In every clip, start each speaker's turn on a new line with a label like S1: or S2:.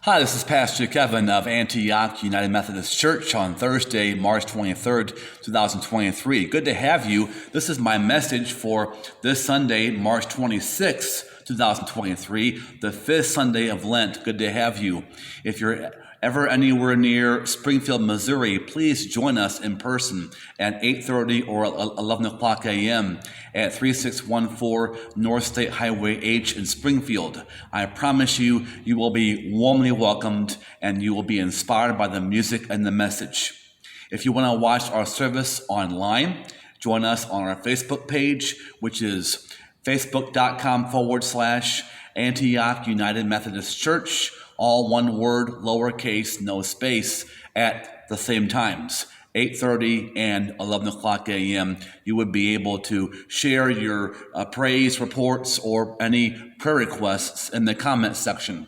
S1: Hi, this is Pastor Kevin of Antioch United Methodist Church on Thursday, March 23rd, 2023. Good to have you. This is my message for this Sunday, March 26th, 2023, the fifth Sunday of Lent. Good to have you. If you're ever anywhere near Springfield, Missouri, please join us in person at 8:30 or 11 o'clock a.m. at 3614 North State Highway H in Springfield. I promise you, you will be warmly welcomed and you will be inspired by the music and the message. If you want to watch our service online, join us on our Facebook page, which is facebook.com/Antioch United Methodist Church, all one word, lowercase, no space, at the same times, 8:30 and 11 o'clock a.m. You would be able to share your praise reports or any prayer requests in the comment section.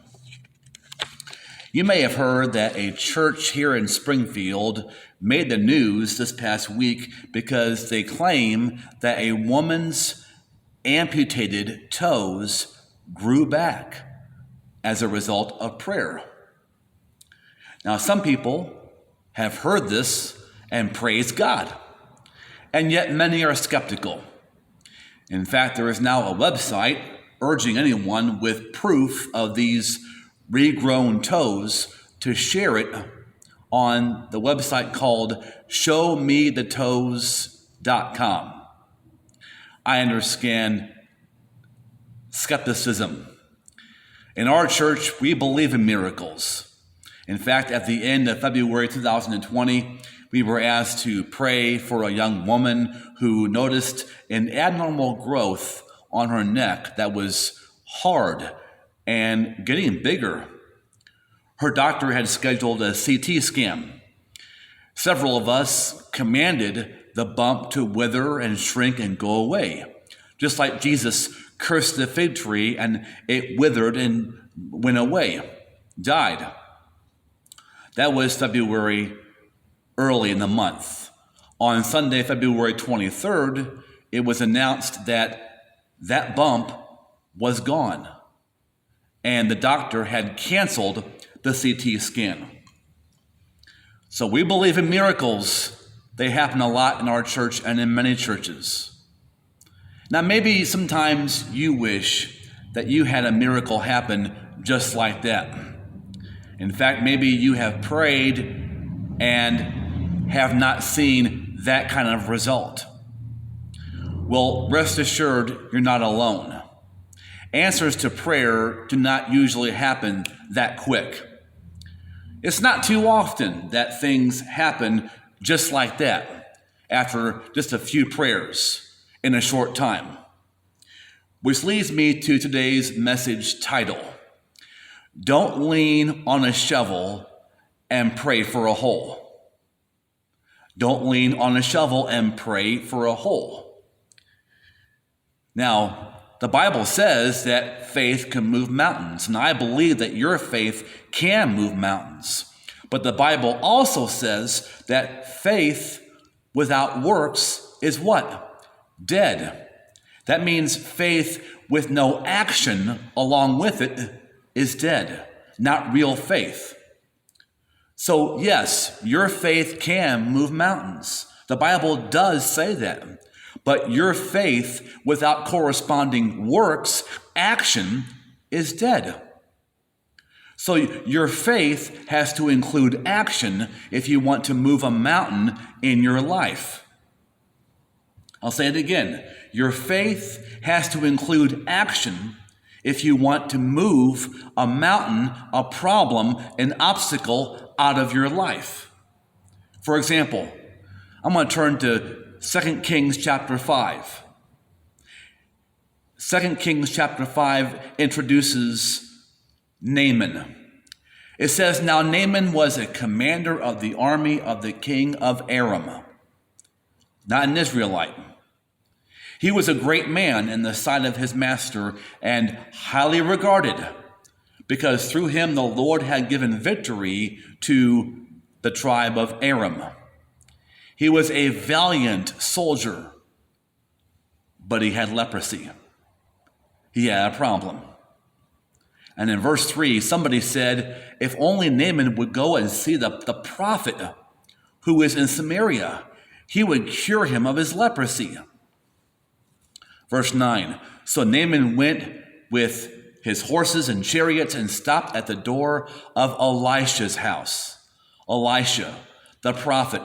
S1: You may have heard that a church here in Springfield made the news this past week because they claim that a woman's amputated toes grew back as a result of prayer. Now, some people have heard this and praised God, and yet many are skeptical. In fact, there is now a website urging anyone with proof of these regrown toes to share it on the website called showmethetoes.com. I understand skepticism. In our church, we believe in miracles. In fact, at the end of February 2020, we were asked to pray for a young woman who noticed an abnormal growth on her neck that was hard and getting bigger. Her doctor had scheduled a CT scan. Several of us commanded the bump to wither and shrink and go away, just like Jesus cursed the fig tree and it withered and went away, died. That was February early in the month. On Sunday, February 23rd, it was announced that that bump was gone and the doctor had canceled the CT scan. So we believe in miracles. They happen a lot in our church and in many churches. Now, maybe sometimes you wish that you had a miracle happen just like that. In fact, maybe you have prayed and have not seen that kind of result. Well, rest assured, you're not alone. Answers to prayer do not usually happen that quick. It's not too often that things happen just like that after just a few prayers in a short time. Which leads me to today's message title: Don't lean on a shovel and pray for a hole. Don't lean on a shovel and pray for a hole. Now, the Bible says that faith can move mountains, and I believe that your faith can move mountains. But the Bible also says that faith without works is what? Dead. That means faith with no action along with it is dead, not real faith. So yes, your faith can move mountains. The Bible does say that. But your faith without corresponding works, action, is dead. So your faith has to include action if you want to move a mountain in your life. I'll say it again. Your faith has to include action if you want to move a mountain, a problem, an obstacle out of your life. For example, I'm going to turn to 2 Kings chapter 5. 2 Kings chapter 5 introduces Naaman. It says, Now Naaman was a commander of the army of the king of Aram, not an Israelite. He was a great man in the sight of his master and highly regarded, because through him the Lord had given victory to the tribe of Aram. He was a valiant soldier, but he had leprosy. He had a problem. And in verse 3, somebody said, if only Naaman would go and see the prophet who is in Samaria, he would cure him of his leprosy. Verse 9, so Naaman went with his horses and chariots and stopped at the door of Elisha's house. Elisha, the prophet,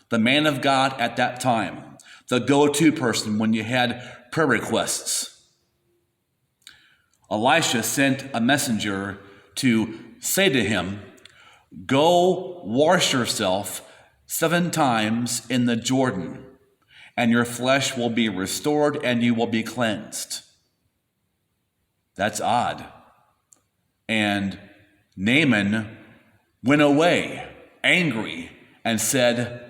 S1: the man of God at that time, the go-to person when you had prayer requests. Elisha sent a messenger to say to him, go wash yourself 7 times in the Jordan, and your flesh will be restored and you will be cleansed. That's odd. And Naaman went away angry and said,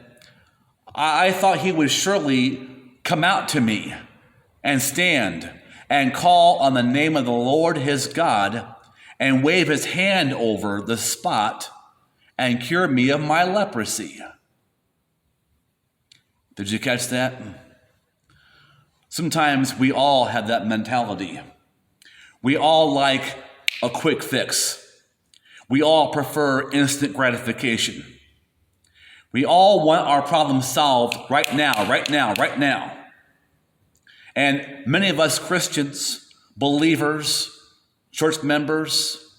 S1: I thought he would surely come out to me and stand and call on the name of the Lord his God and wave his hand over the spot and cure me of my leprosy. Did you catch that? Sometimes we all have that mentality. We all like a quick fix. We all prefer instant gratification. We all want our problem solved right now, right now, right now. And many of us Christians, believers, church members,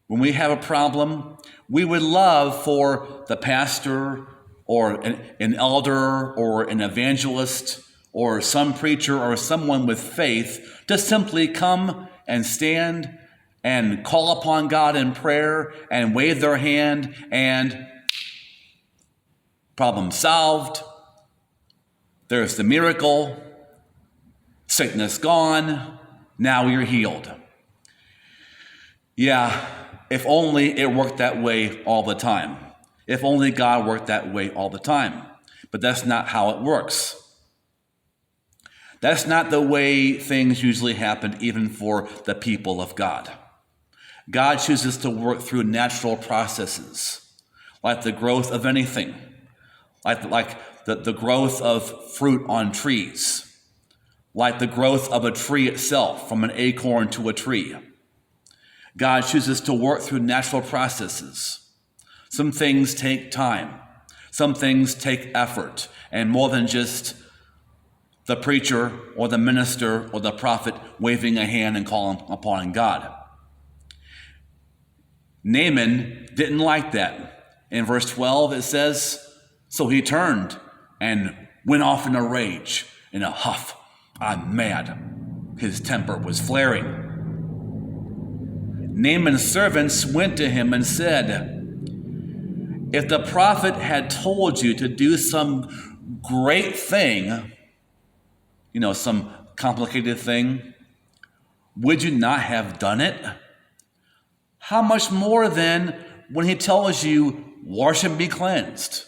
S1: when we have a problem, we would love for the pastor or an elder or an evangelist or some preacher or someone with faith to simply come and stand and call upon God in prayer and wave their hand and problem solved. There's the miracle. Sickness gone. Now you're healed. Yeah, if only it worked that way all the time. If only God worked that way all the time. But that's not how it works. That's not the way things usually happen, even for the people of God. God chooses to work through natural processes, like the growth of anything, like the growth of fruit on trees, like the growth of a tree itself, from an acorn to a tree. God chooses to work through natural processes. Some things take time. Some things take effort, and more than just the preacher or the minister or the prophet waving a hand and calling upon God. Naaman didn't like that. In verse 12 it says, so he turned and went off in a rage, in a huff. I'm mad. His temper was flaring. Naaman's servants went to him and said, if the prophet had told you to do some great thing, some complicated thing, would you not have done it? How much more then when he tells you, wash and be cleansed?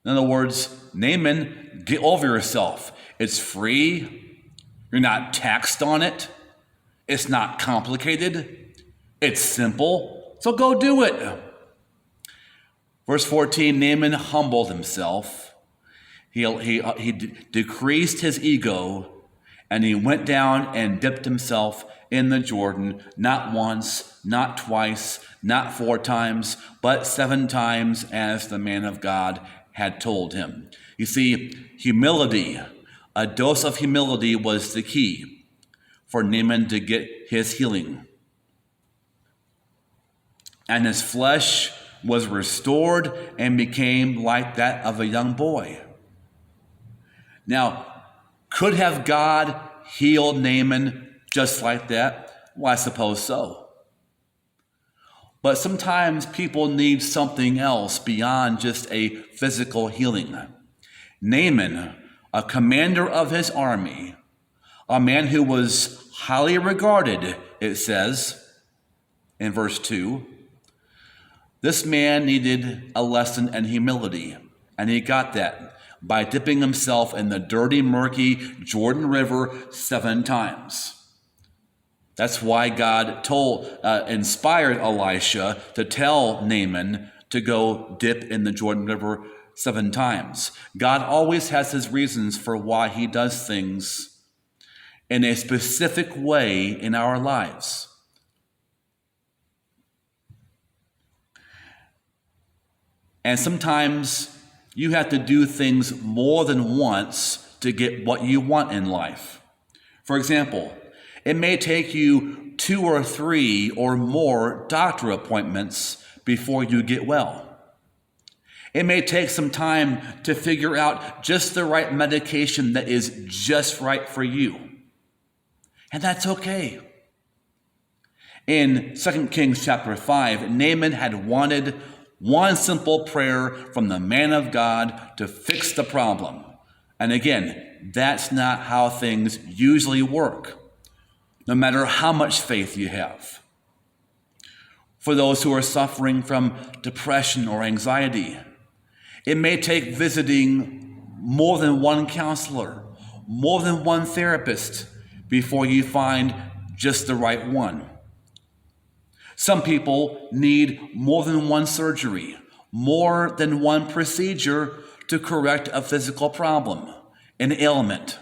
S1: In other words, Naaman, get over yourself. It's free. You're not taxed on it. It's not complicated. It's simple. So go do it. Verse 14, Naaman humbled himself. He decreased his ego, and he went down and dipped himself in the Jordan, not once, not twice, not 4 times, but 7 times, as the man of God had told him. You see, humility, a dose of humility, was the key for Naaman to get his healing. And his flesh was restored and became like that of a young boy. Now, could have God healed Naaman just like that? Well, I suppose so. But sometimes people need something else beyond just a physical healing. Naaman, a commander of his army, a man who was highly regarded, it says in verse 2, this man needed a lesson in humility, and he got that by dipping himself in the dirty, murky Jordan River 7 times. That's why God inspired Elisha to tell Naaman to go dip in the Jordan River 7 times. God always has his reasons for why he does things in a specific way in our lives. And sometimes you have to do things more than once to get what you want in life. For example, it may take you 2 or 3 or more doctor appointments before you get well. It may take some time to figure out just the right medication that is just right for you. And that's okay. In 2 Kings chapter 5, Naaman had wanted one simple prayer from the man of God to fix the problem. And again, that's not how things usually work, no matter how much faith you have. For those who are suffering from depression or anxiety, it may take visiting more than one counselor, more than one therapist before you find just the right one. Some people need more than one surgery, more than one procedure to correct a physical problem, an ailment.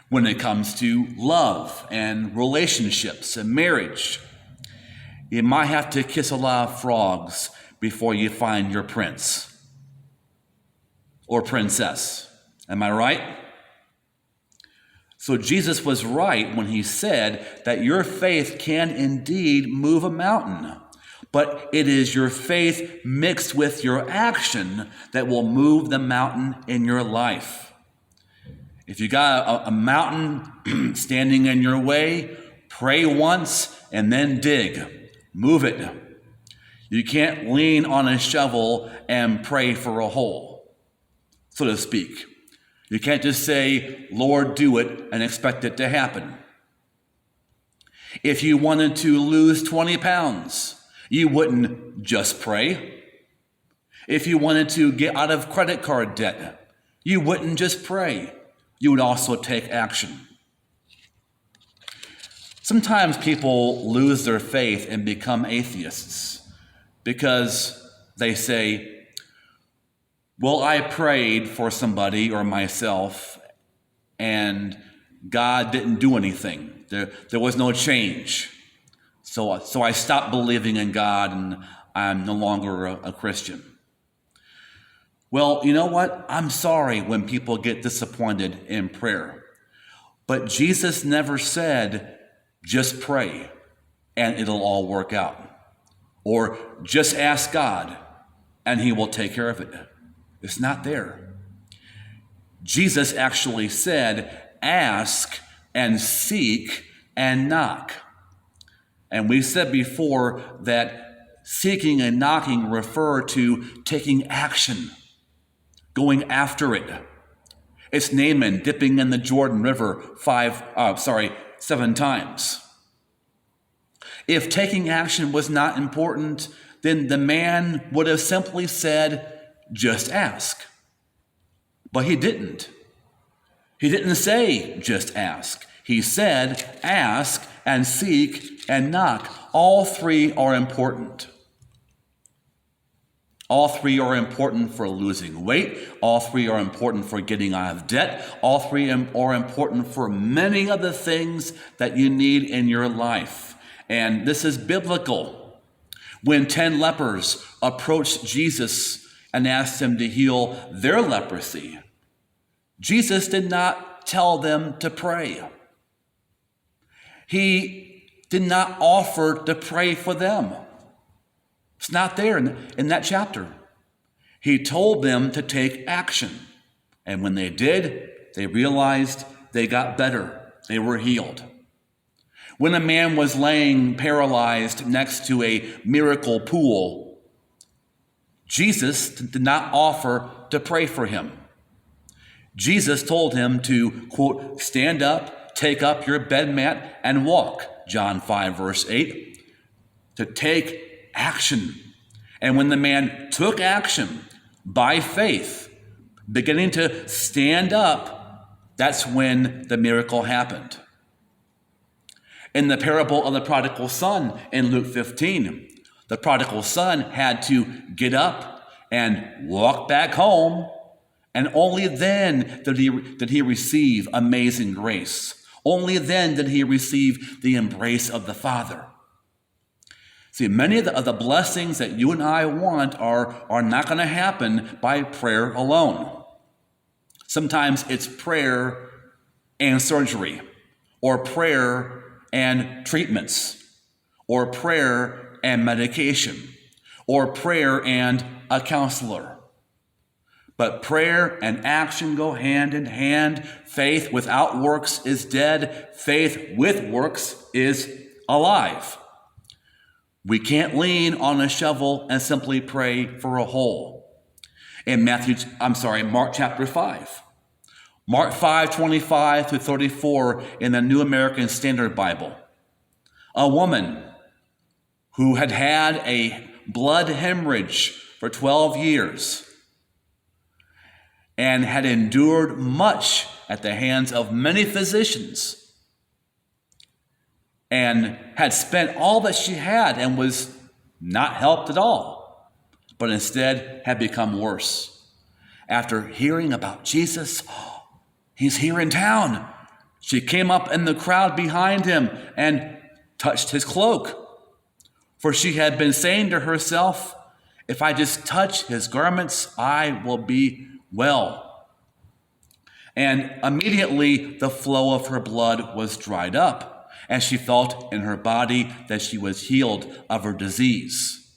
S1: When it comes to love and relationships and marriage, you might have to kiss a lot of frogs before you find your prince or princess. Am I right? So Jesus was right when he said that your faith can indeed move a mountain, but it is your faith mixed with your action that will move the mountain in your life. If you got a mountain standing in your way, pray once and then dig. Move it. You can't lean on a shovel and pray for a hole, so to speak. You can't just say, Lord, do it, and expect it to happen. If you wanted to lose 20 pounds, you wouldn't just pray. If you wanted to get out of credit card debt, you wouldn't just pray. You would also take action. Sometimes people lose their faith and become atheists because they say, well, I prayed for somebody or myself and God didn't do anything. There was no change. So I stopped believing in God and I'm no longer a Christian. Well, you know what? I'm sorry when people get disappointed in prayer. But Jesus never said, just pray and it'll all work out. Or just ask God and he will take care of it. It's not there. Jesus actually said, ask and seek and knock. And we said before that seeking and knocking refer to taking action, going after it. It's Naaman dipping in the Jordan River 7 times. If taking action was not important, then the man would have simply said, just ask. But he didn't. He didn't say, just ask. He said, ask and seek and knock. All 3 are important. All 3 are important for losing weight. All 3 are important for getting out of debt. All 3 are important for many other things that you need in your life. And this is biblical. When 10 lepers approached Jesus and asked him to heal their leprosy, Jesus did not tell them to pray. He did not offer to pray for them. It's not there in that chapter. He told them to take action. And when they did, they realized they got better. They were healed. When a man was laying paralyzed next to a miracle pool, Jesus did not offer to pray for him. Jesus told him to, quote, stand up, take up your bed mat, and walk, John 5, verse 8, to take action. And when the man took action by faith, beginning to stand up, that's when the miracle happened. In the parable of the prodigal son in Luke 15, the prodigal son had to get up and walk back home, and only then did he receive amazing grace. Only then did he receive the embrace of the Father. See, many of the blessings that you and I want are not going to happen by prayer alone. Sometimes it's prayer and surgery, or prayer and treatments, or prayer and medication, or prayer and a counselor. But prayer and action go hand in hand. Faith without works is dead. Faith with works is alive. We can't lean on a shovel and simply pray for a hole. In Mark chapter 5. Mark 5:25 through 34 in the New American Standard Bible. A woman who had had a blood hemorrhage for 12 years and had endured much at the hands of many physicians and had spent all that she had and was not helped at all, but instead had become worse. After hearing about Jesus, he's here in town, she came up in the crowd behind him and touched his cloak. For she had been saying to herself, if I just touch his garments, I will be well. And immediately the flow of her blood was dried up, and she felt in her body that she was healed of her disease.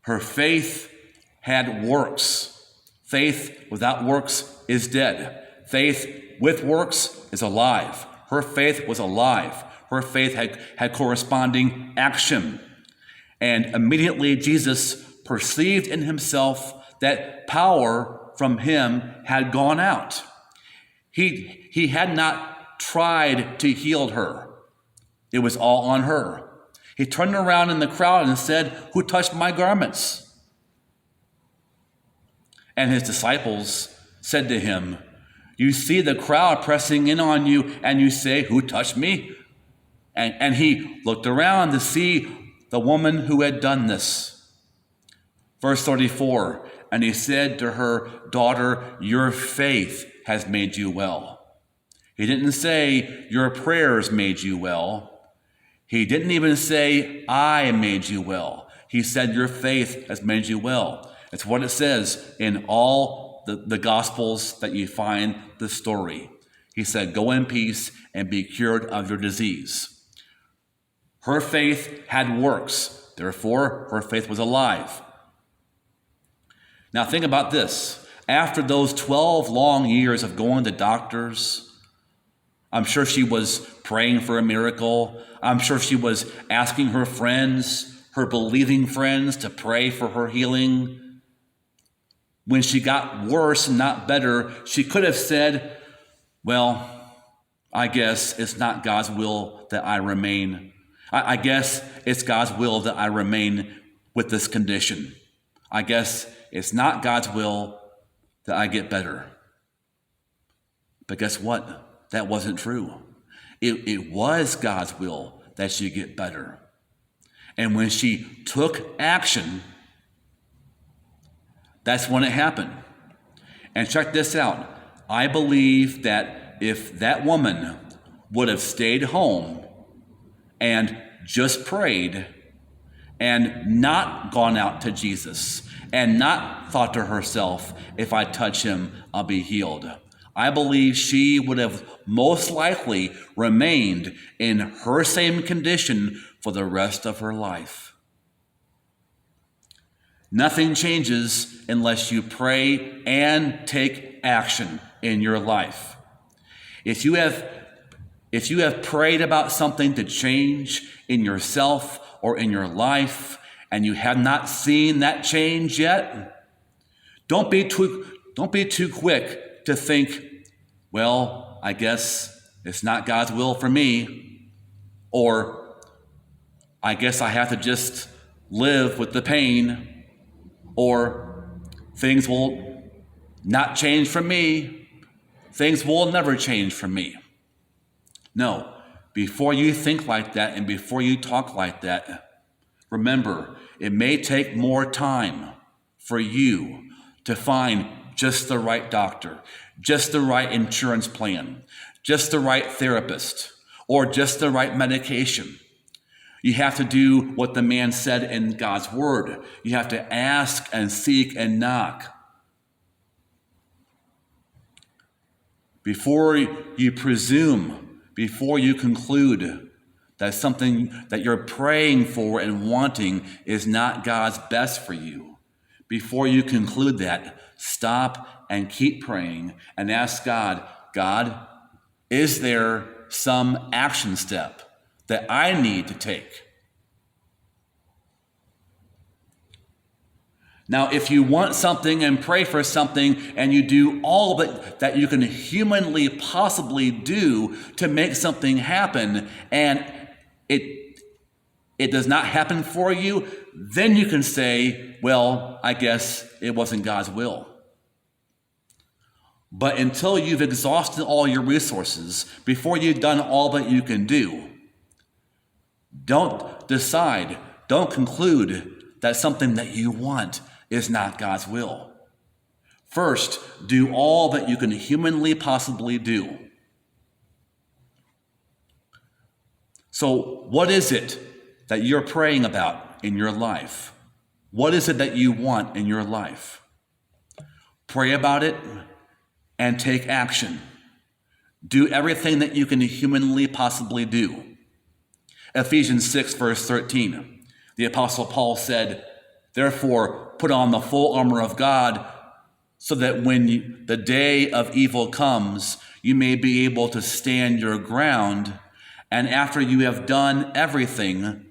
S1: Her faith had works. Faith without works is dead. Faith with works is alive. Her faith was alive. Her faith had corresponding action. And immediately Jesus perceived in himself that power from him had gone out. He had not tried to heal her. It was all on her. He turned around in the crowd and said, "Who touched my garments?" And his disciples said to him, "You see the crowd pressing in on you, and you say, 'Who touched me?'" And he looked around to see the woman who had done this. Verse 34, and he said to her, "Daughter, your faith has made you well." He didn't say, "Your prayers made you well." He didn't even say, "I made you well." He said, "Your faith has made you well." It's what it says in all the Gospels that you find the story. He said, "Go in peace and be cured of your disease." Her faith had works. Therefore, her faith was alive. Now think about this. After those 12 long years of going to doctors, I'm sure she was praying for a miracle. I'm sure she was asking her friends, her believing friends, to pray for her healing. When she got worse and not better, she could have said, "Well, I guess it's not God's will that I remain. I guess it's God's will that I remain with this condition. I guess it's not God's will that I get better." But guess what? That wasn't true. It was God's will that she get better. And when she took action, that's when it happened. And check this out. I believe that if that woman would have stayed home and just prayed and not gone out to Jesus and not thought to herself, "If I touch him, I'll be healed," I believe she would have most likely remained in her same condition for the rest of her life. Nothing changes unless you pray and take action in your life. If you have prayed about something to change in yourself or in your life and you have not seen that change yet, don't be too quick to think, "Well, I guess it's not God's will for me," or "I guess I have to just live with the pain," or "Things will not change for me. Things will never change for me." No, before you think like that and before you talk like that, remember, it may take more time for you to find just the right doctor, just the right insurance plan, just the right therapist, or just the right medication. You have to do what the man said in God's word. You have to ask and seek and knock. Before you presume, before you conclude that something that you're praying for and wanting is not God's best for you, before you conclude that, stop and keep praying and ask God, God, is there some action step that I need to take? Now, if you want something and pray for something and you do all that you can humanly possibly do to make something happen and it does not happen for you, then you can say, well, I guess it wasn't God's will. But until you've exhausted all your resources, before you've done all that you can do, don't decide, don't conclude that something that you want is not God's will. First, do all that you can humanly possibly do. So, what is it that you're praying about in your life? What is it that you want in your life? Pray about it and take action. Do everything that you can humanly possibly do. Ephesians 6, verse 13, the Apostle Paul said, therefore, put on the full armor of God so that when the day of evil comes, you may be able to stand your ground, and after you have done everything,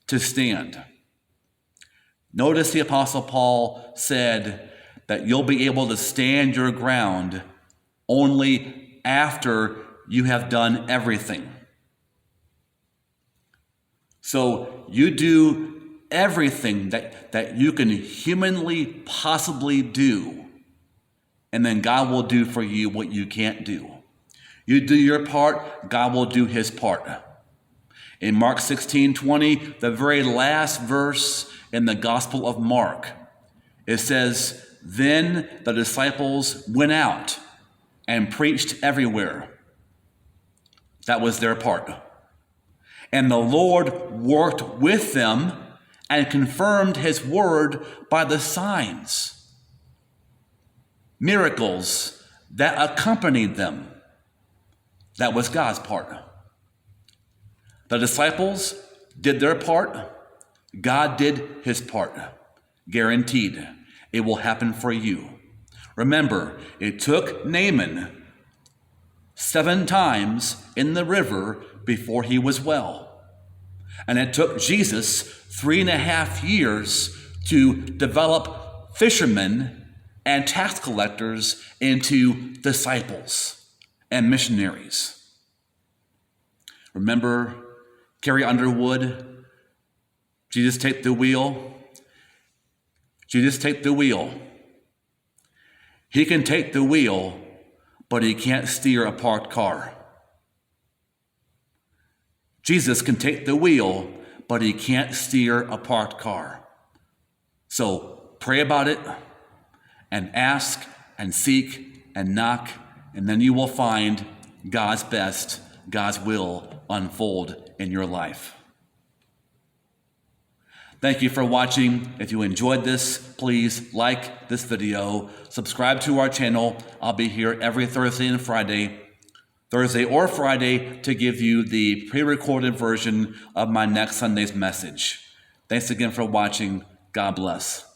S1: to stand. Notice the Apostle Paul said that you'll be able to stand your ground only after you have done everything. So you do everything that you can humanly possibly do, and then God will do for you what you can't do. You do your part, God will do his part. In Mark 16:20, the very last verse in the Gospel of Mark, it says, then the disciples went out and preached everywhere. That was their part. And the Lord worked with them and confirmed his word by the signs, miracles that accompanied them. That was God's part. The disciples did their part. God did his part. Guaranteed. It will happen for you. Remember, it took Naaman 7 times in the river before he was well. And it took Jesus 3.5 years to develop fishermen and tax collectors into disciples and missionaries. Remember Carrie Underwood? Jesus, take the wheel. Jesus, take the wheel. He can take the wheel, but he can't steer a parked car. Jesus can take the wheel, but he can't steer a parked car. So pray about it and ask and seek and knock, and then you will find God's best, God's will unfold in your life. Thank you for watching. If you enjoyed this, please like this video, subscribe to our channel. I'll be here every Thursday or Friday to give you the pre-recorded version of my next Sunday's message. Thanks again for watching. God bless.